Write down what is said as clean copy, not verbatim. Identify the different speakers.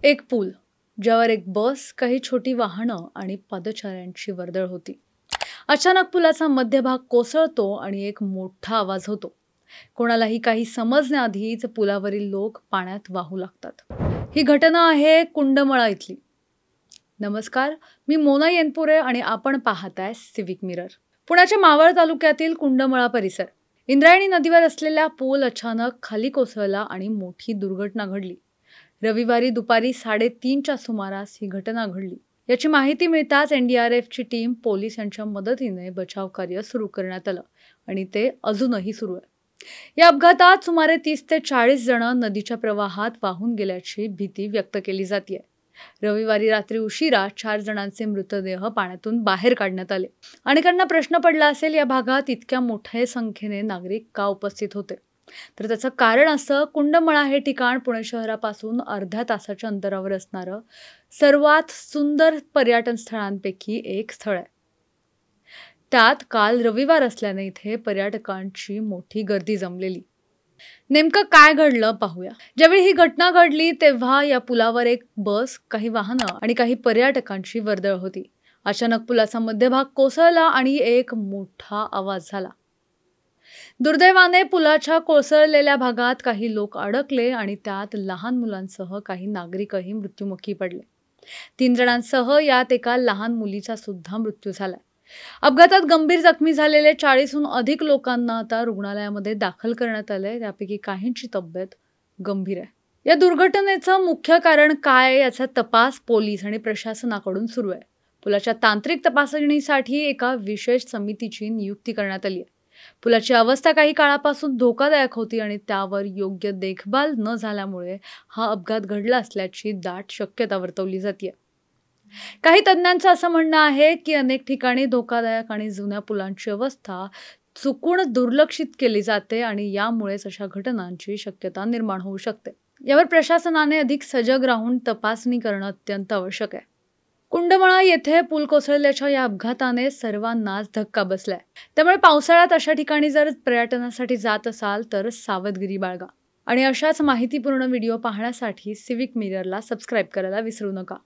Speaker 1: एक पूल ज्यावर एक बस, काही छोटी वाहनं आणि पादचाऱ्यांची वर्दळ होती. अचानक पुलाचा मध्यभाग कोसळतो आणि एक मोठा आवाज होतो. कोणालाही काही समजण्याआधीच पुलावरील लोक पाण्यात वाहू लागतात. ही घटना आहे कुंडमळा इथली. नमस्कार, मी मोना येनपुरे आणि आपण पाहताय सिविक मिरर. पुण्याच्या मावळ तालुक्यातील कुंडमळा परिसर. इंद्रायणी नदीवर असलेला पूल अचानक खाली कोसळला आणि मोठी दुर्घटना घडली. रविवारी दुपारी 3:30च्या सुमारास ही घटना घडली. याची माहिती मिळताच NDRFची टीम, पोलीस यांच्या मदतीने बचाव कार्य सुरू करण्यात आलं आणि ते अजूनही सुरू आहे. या अपघातात सुमारे 30 ते 40 जण नदीच्या प्रवाहात वाहून गेल्याची भीती व्यक्त केली जाते. रविवारी रात्री उशिरा 4 जणांचे मृतदेह पाण्यातून बाहेर काढण्यात आले. अनेकांना प्रश्न पडला असेल, या भागात इतक्या मोठ्या संख्येने नागरिक का उपस्थित होते? तर त्याचं कारण असं, कुंडमळा हे ठिकाण पुणे शहरापासून अर्ध्या तासाच्या अंतरावर असणारं सर्वात सुंदर पर्यटन स्थळांपैकी एक स्थळ आहे. त्यात काल रविवार असल्याने इथे पर्यटकांची मोठी गर्दी जमलेली. नेमकं काय घडलं पाहूया. ज्यावेळी ही घटना घडली तेव्हा या पुलावर एक बस, काही वाहनं आणि काही पर्यटकांची वर्दळ होती. अचानक पुलाचा मध्यभाग कोसळला आणि एक मोठा आवाज झाला. दुर्दैवाने पुलाच्या कोसळलेल्या भागात काही लोक अडकले आणि त्यात लहान मुलांसह काही नागरिकही मृत्युमुखी पडले. 3 जणांसह यात एका लहान मुलीचा सुद्धा मृत्यू झालाय. अपघातात गंभीर जखमी झालेले 40हून अधिक लोकांना आता रुग्णालयामध्ये दाखल करण्यात आले. त्यापैकी काहींची तब्येत गंभीर आहे. या दुर्घटनेचं मुख्य कारण काय याचा तपास पोलीस आणि प्रशासनाकडून सुरू आहे. पुलाच्या तांत्रिक तपासणीसाठी एका विशेष समितीची नियुक्ती करण्यात आली आहे. पुलाची अवस्था काही काळापासून धोकादायक होती आणि त्यावर योग्य देखभाल न झाल्यामुळे हा अपघात घडला असल्याची दाट शक्यता वर्तवली जाते. काही तज्ञांचं असं म्हणणं आहे की अनेक ठिकाणी धोकादायक आणि जुन्या पुलांची अवस्था चुकून दुर्लक्षित केली जाते आणि यामुळेच अशा घटनांची शक्यता निर्माण होऊ शकते. यावर प्रशासनाने अधिक सजग राहून तपासणी करणं अत्यंत आवश्यक आहे. कुंडमळा येथे पूल कोसळल्याच्या या अपघाताने सर्वांनाच धक्का बसलाय. त्यामुळे पावसाळ्यात अशा ठिकाणी जर पर्यटनासाठी जात असाल तर सावधगिरी बाळगा. आणि अशाच माहितीपूर्ण व्हिडिओ पाहण्यासाठी सिविक मिररला सबस्क्राईब करायला विसरू नका.